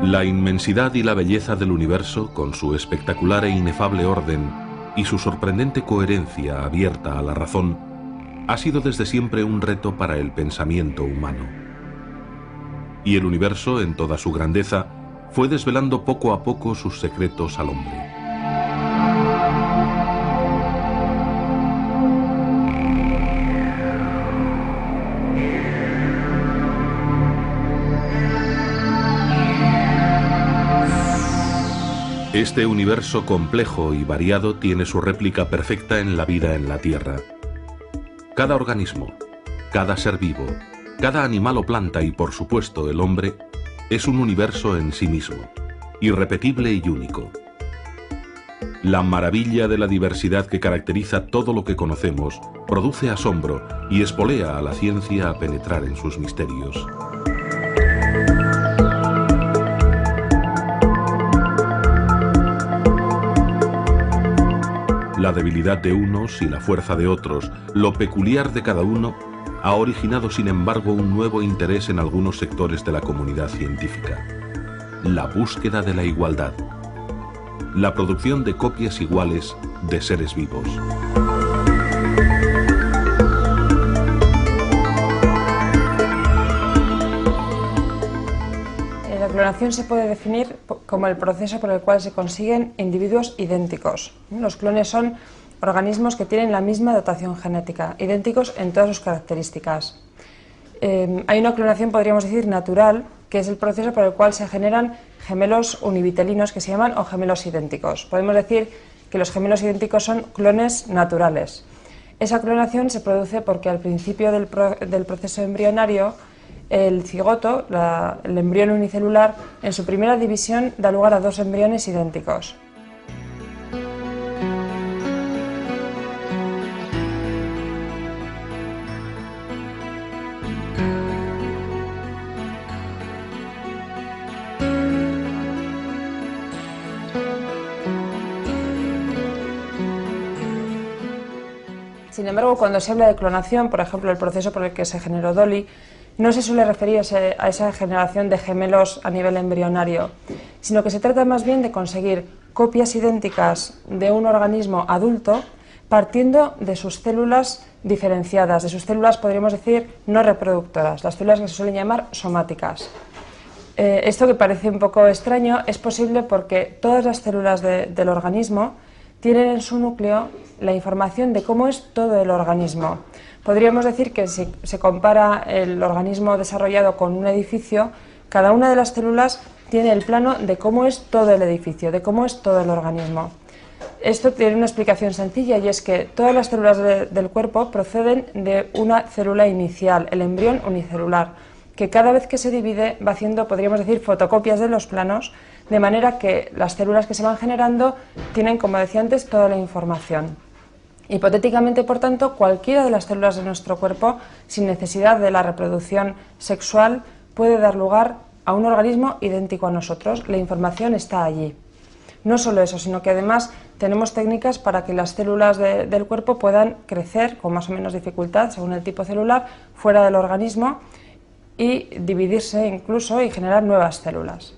La inmensidad y la belleza del universo, con su espectacular e inefable orden y su sorprendente coherencia abierta a la razón, ha sido desde siempre un reto para el pensamiento humano. Y el universo, en toda su grandeza, fue desvelando poco a poco sus secretos al hombre. Este universo complejo y variado tiene su réplica perfecta en la vida en la Tierra. Cada organismo, cada ser vivo, cada animal o planta y por supuesto el hombre, es un universo en sí mismo, irrepetible y único. La maravilla de la diversidad que caracteriza todo lo que conocemos produce asombro y espolea a la ciencia a penetrar en sus misterios. La debilidad de unos y la fuerza de otros, lo peculiar de cada uno, ha originado sin embargo un nuevo interés en algunos sectores de la comunidad científica: la búsqueda de la igualdad, la producción de copias iguales de seres vivos. La clonación se puede definir como el proceso por el cual se consiguen individuos idénticos. Los clones son organismos que tienen la misma dotación genética, idénticos en todas sus características. Hay una clonación, podríamos decir, natural, que es el proceso por el cual se generan gemelos univitelinos, que se llaman, o gemelos idénticos. Podemos decir que los gemelos idénticos son clones naturales. Esa clonación se produce porque al principio del proceso embrionario, el cigoto, el embrión unicelular, en su primera división da lugar a dos embriones idénticos. Sin embargo, cuando se habla de clonación, por ejemplo, el proceso por el que se generó Dolly, no se suele referir a esa generación de gemelos a nivel embrionario, sino que se trata más bien de conseguir copias idénticas de un organismo adulto partiendo de sus células diferenciadas, de sus células, podríamos decir, no reproductoras, las células que se suelen llamar somáticas. Esto, que parece un poco extraño, es posible porque todas las células del organismo tienen en su núcleo la información de cómo es todo el organismo. Podríamos decir que si se compara el organismo desarrollado con un edificio, cada una de las células tiene el plano de cómo es todo el edificio, de cómo es todo el organismo. Esto tiene una explicación sencilla, y es que todas las células del cuerpo proceden de una célula inicial, el embrión unicelular, que cada vez que se divide va haciendo, podríamos decir, fotocopias de los planos, de manera que las células que se van generando tienen, como decía antes, toda la información. Hipotéticamente, por tanto, cualquiera de las células de nuestro cuerpo, sin necesidad de la reproducción sexual, puede dar lugar a un organismo idéntico a nosotros. La información está allí. No solo eso, sino que además tenemos técnicas para que las células del cuerpo puedan crecer con más o menos dificultad, según el tipo celular, fuera del organismo y dividirse incluso y generar nuevas células.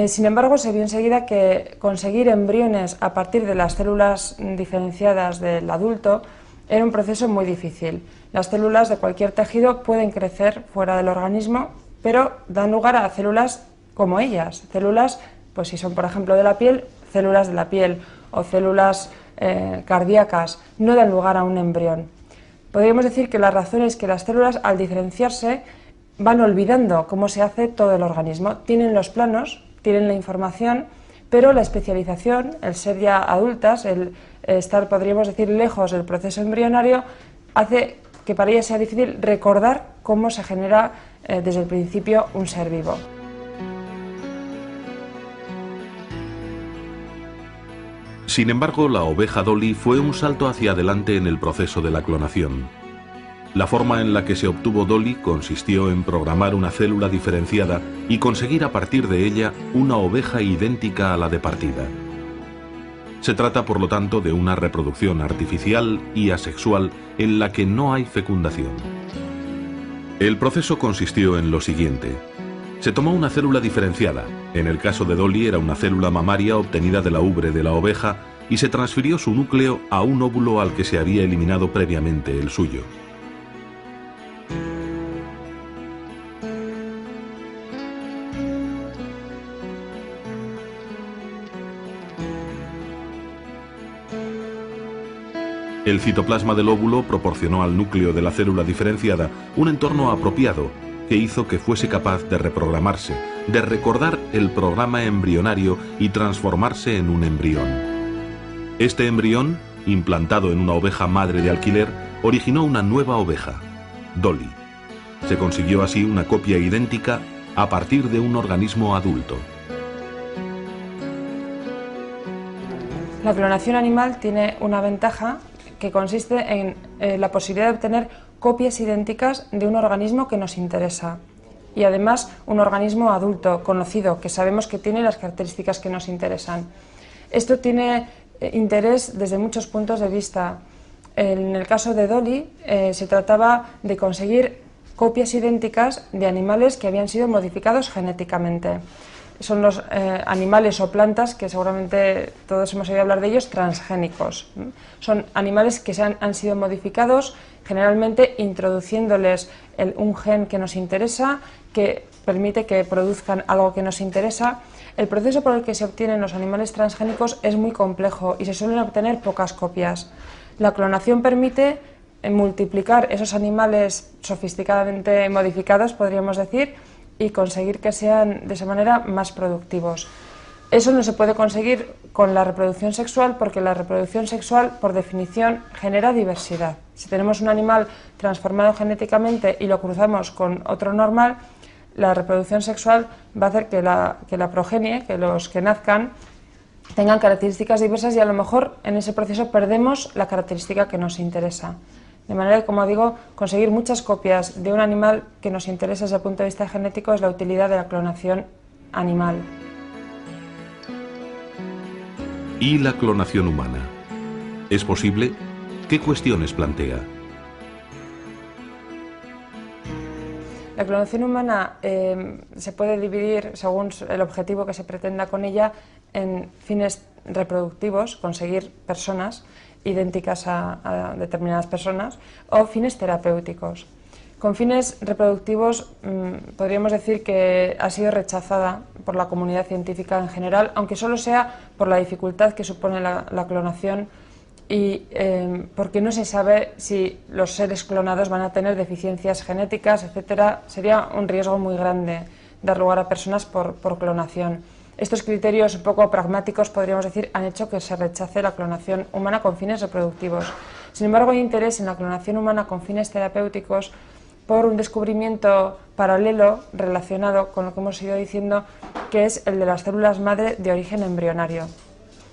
Sin embargo, se vio enseguida que conseguir embriones a partir de las células diferenciadas del adulto era un proceso muy difícil. Las células de cualquier tejido pueden crecer fuera del organismo, pero dan lugar a células como ellas, células, pues si son por ejemplo de la piel, células de la piel, o células cardíacas, no dan lugar a un embrión. Podríamos decir que la razón es que las células, al diferenciarse, van olvidando cómo se hace todo el organismo. Tienen los planos, tienen la información, pero la especialización, el ser ya adultas, el estar, podríamos decir, lejos del proceso embrionario, hace que para ellas sea difícil recordar cómo se genera desde el principio un ser vivo. Sin embargo, la oveja Dolly fue un salto hacia adelante en el proceso de la clonación. La forma en la que se obtuvo Dolly consistió en programar una célula diferenciada y conseguir a partir de ella una oveja idéntica a la de partida. Se trata, por lo tanto, de una reproducción artificial y asexual en la que no hay fecundación. El proceso consistió en lo siguiente. Se tomó una célula diferenciada, en el caso de Dolly era una célula mamaria obtenida de la ubre de la oveja, y se transfirió su núcleo a un óvulo al que se había eliminado previamente el suyo. El citoplasma del óvulo proporcionó al núcleo de la célula diferenciada un entorno apropiado que hizo que fuese capaz de reprogramarse, de recordar el programa embrionario y transformarse en un embrión. Este embrión, implantado en una oveja madre de alquiler, originó una nueva oveja, Dolly. Se consiguió así una copia idéntica a partir de un organismo adulto. La clonación animal tiene una ventaja que consiste en la posibilidad de obtener copias idénticas de un organismo que nos interesa, y además un organismo adulto, conocido, que sabemos que tiene las características que nos interesan. Esto tiene interés desde muchos puntos de vista. En el caso de Dolly se trataba de conseguir copias idénticas de animales que habían sido modificados genéticamente. Son los animales o plantas, que seguramente todos hemos oído hablar de ellos, transgénicos. Son animales que han sido modificados, generalmente introduciéndoles un gen que nos interesa, que permite que produzcan algo que nos interesa. El proceso por el que se obtienen los animales transgénicos es muy complejo y se suelen obtener pocas copias. La clonación permite multiplicar esos animales sofisticadamente modificados, podríamos decir, y conseguir que sean de esa manera más productivos. Eso no se puede conseguir con la reproducción sexual, porque la reproducción sexual, por definición, genera diversidad. Si tenemos un animal transformado genéticamente y lo cruzamos con otro normal, la reproducción sexual va a hacer que la progenie, que los que nazcan, tengan características diversas, y a lo mejor en ese proceso perdemos la característica que nos interesa. De manera que, como digo, conseguir muchas copias de un animal que nos interesa desde el punto de vista genético es la utilidad de la clonación animal. ¿Y la clonación humana? ¿Es posible? ¿Qué cuestiones plantea? La clonación humana se puede dividir, según el objetivo que se pretenda con ella, en fines reproductivos, conseguir personas idénticas a determinadas personas, o fines terapéuticos. Con fines reproductivos podríamos decir que ha sido rechazada por la comunidad científica en general, aunque solo sea por la dificultad que supone la clonación y porque no se sabe si los seres clonados van a tener deficiencias genéticas, etcétera. Sería un riesgo muy grande dar lugar a personas por clonación. Estos criterios un poco pragmáticos, podríamos decir, han hecho que se rechace la clonación humana con fines reproductivos. Sin embargo, hay interés en la clonación humana con fines terapéuticos por un descubrimiento paralelo relacionado con lo que hemos ido diciendo, que es el de las células madre de origen embrionario.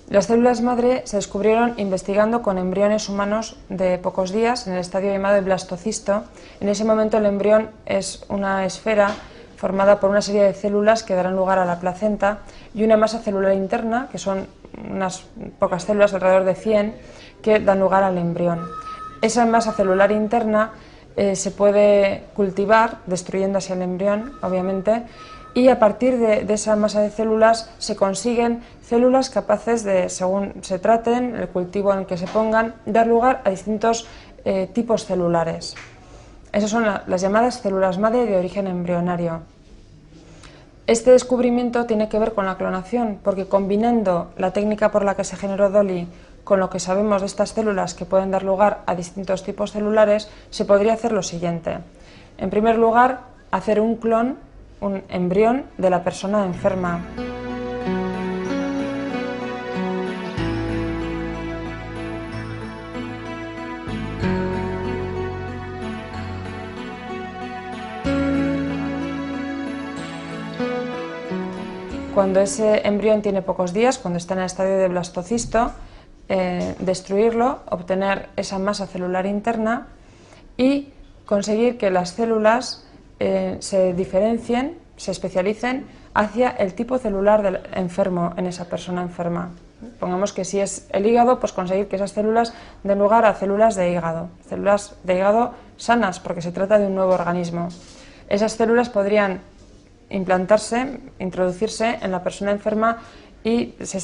Las células madre se descubrieron investigando con embriones humanos de pocos días, en el estadio llamado el blastocisto. En ese momento el embrión es una esfera formada por una serie de células que darán lugar a la placenta y una masa celular interna, que son unas pocas células, alrededor de 100, que dan lugar al embrión. Esa masa celular interna se puede cultivar, destruyendo así el embrión, obviamente, y a partir de esa masa de células se consiguen células capaces de, según se traten, el cultivo en el que se pongan, dar lugar a distintos tipos celulares. Esas son las llamadas células madre de origen embrionario. Este descubrimiento tiene que ver con la clonación, porque combinando la técnica por la que se generó Dolly con lo que sabemos de estas células que pueden dar lugar a distintos tipos celulares, se podría hacer lo siguiente. En primer lugar, hacer un clon, un embrión de la persona enferma. Cuando ese embrión tiene pocos días, cuando está en el estadio de blastocisto, destruirlo, obtener esa masa celular interna y conseguir que las células se diferencien, se especialicen hacia el tipo celular del enfermo en esa persona enferma. Pongamos que si es el hígado, pues conseguir que esas células den lugar a células de hígado sanas, porque se trata de un nuevo organismo. Esas células podrían implantarse, introducirse en la persona enferma, y se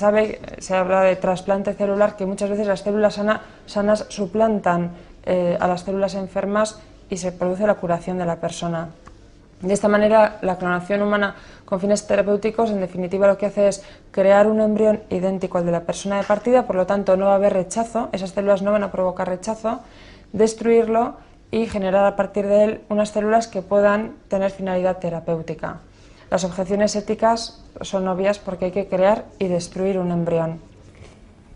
habla de trasplante celular, que muchas veces las células sanas suplantan a las células enfermas y se produce la curación de la persona. De esta manera, la clonación humana con fines terapéuticos, en definitiva, lo que hace es crear un embrión idéntico al de la persona de partida, por lo tanto no va a haber rechazo, esas células no van a provocar rechazo, destruirlo y generar a partir de él unas células que puedan tener finalidad terapéutica. Las objeciones éticas son obvias porque hay que crear y destruir un embrión.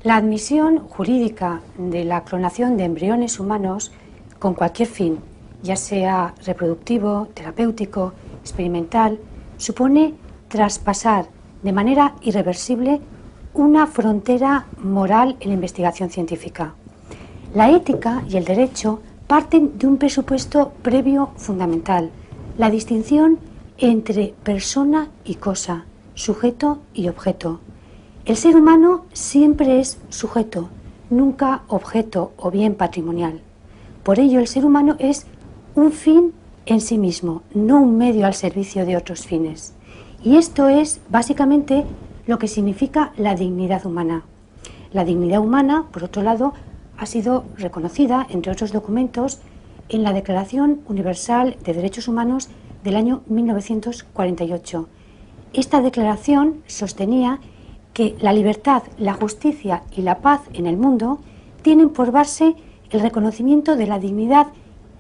La admisión jurídica de la clonación de embriones humanos con cualquier fin, ya sea reproductivo, terapéutico, experimental, supone traspasar de manera irreversible una frontera moral en la investigación científica. La ética y el derecho parten de un presupuesto previo fundamental, la distinción entre persona y cosa, sujeto y objeto. El ser humano siempre es sujeto, nunca objeto o bien patrimonial. Por ello, el ser humano es un fin en sí mismo, no un medio al servicio de otros fines. Y esto es básicamente lo que significa la dignidad humana. La dignidad humana, por otro lado, ha sido reconocida, entre otros documentos, en la Declaración Universal de Derechos Humanos del año 1948. Esta declaración sostenía que la libertad, la justicia y la paz en el mundo tienen por base el reconocimiento de la dignidad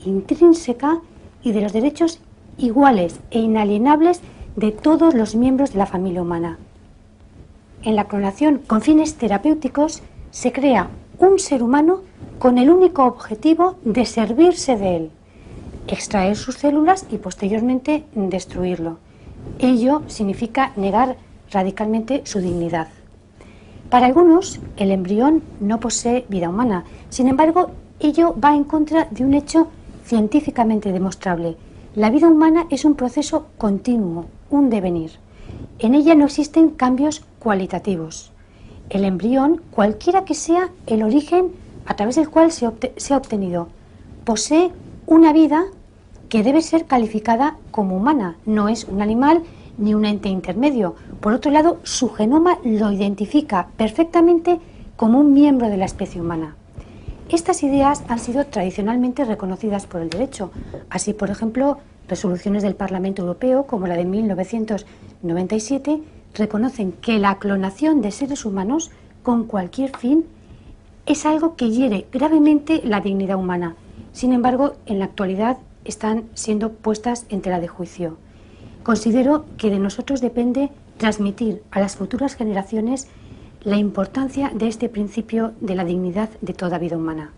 intrínseca y de los derechos iguales e inalienables de todos los miembros de la familia humana. En la clonación con fines terapéuticos se crea un ser humano con el único objetivo de servirse de él, extraer sus células y posteriormente destruirlo. Ello significa negar radicalmente su dignidad. Para algunos, el embrión no posee vida humana. Sin embargo, ello va en contra de un hecho científicamente demostrable. La vida humana es un proceso continuo, un devenir. En ella no existen cambios cualitativos. El embrión, cualquiera que sea el origen a través del cual se ha obtenido, posee una vida que debe ser calificada como humana. No es un animal ni un ente intermedio. Por otro lado, su genoma lo identifica perfectamente como un miembro de la especie humana. Estas ideas han sido tradicionalmente reconocidas por el derecho. Así, por ejemplo, resoluciones del Parlamento Europeo, como la de 1997, reconocen que la clonación de seres humanos con cualquier fin es algo que hiere gravemente la dignidad humana. Sin embargo, en la actualidad están siendo puestas en tela de juicio. Considero que de nosotros depende transmitir a las futuras generaciones la importancia de este principio de la dignidad de toda vida humana.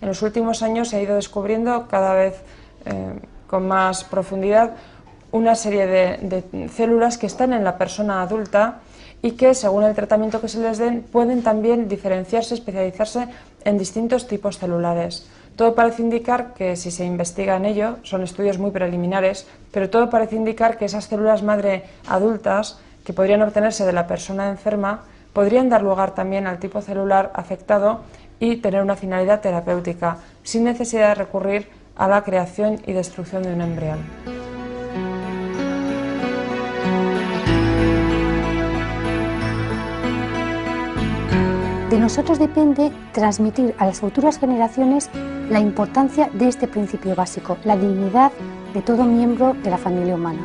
En los últimos años se ha ido descubriendo cada vez con más profundidad una serie de células que están en la persona adulta y que, según el tratamiento que se les den, pueden también diferenciarse, especializarse en distintos tipos celulares. Todo parece indicar que, si se investiga en ello, son estudios muy preliminares, pero todo parece indicar que esas células madre adultas, que podrían obtenerse de la persona enferma, podrían dar lugar también al tipo celular afectado y tener una finalidad terapéutica, sin necesidad de recurrir a la creación y destrucción de un embrión. De nosotros depende transmitir a las futuras generaciones la importancia de este principio básico, la dignidad de todo miembro de la familia humana.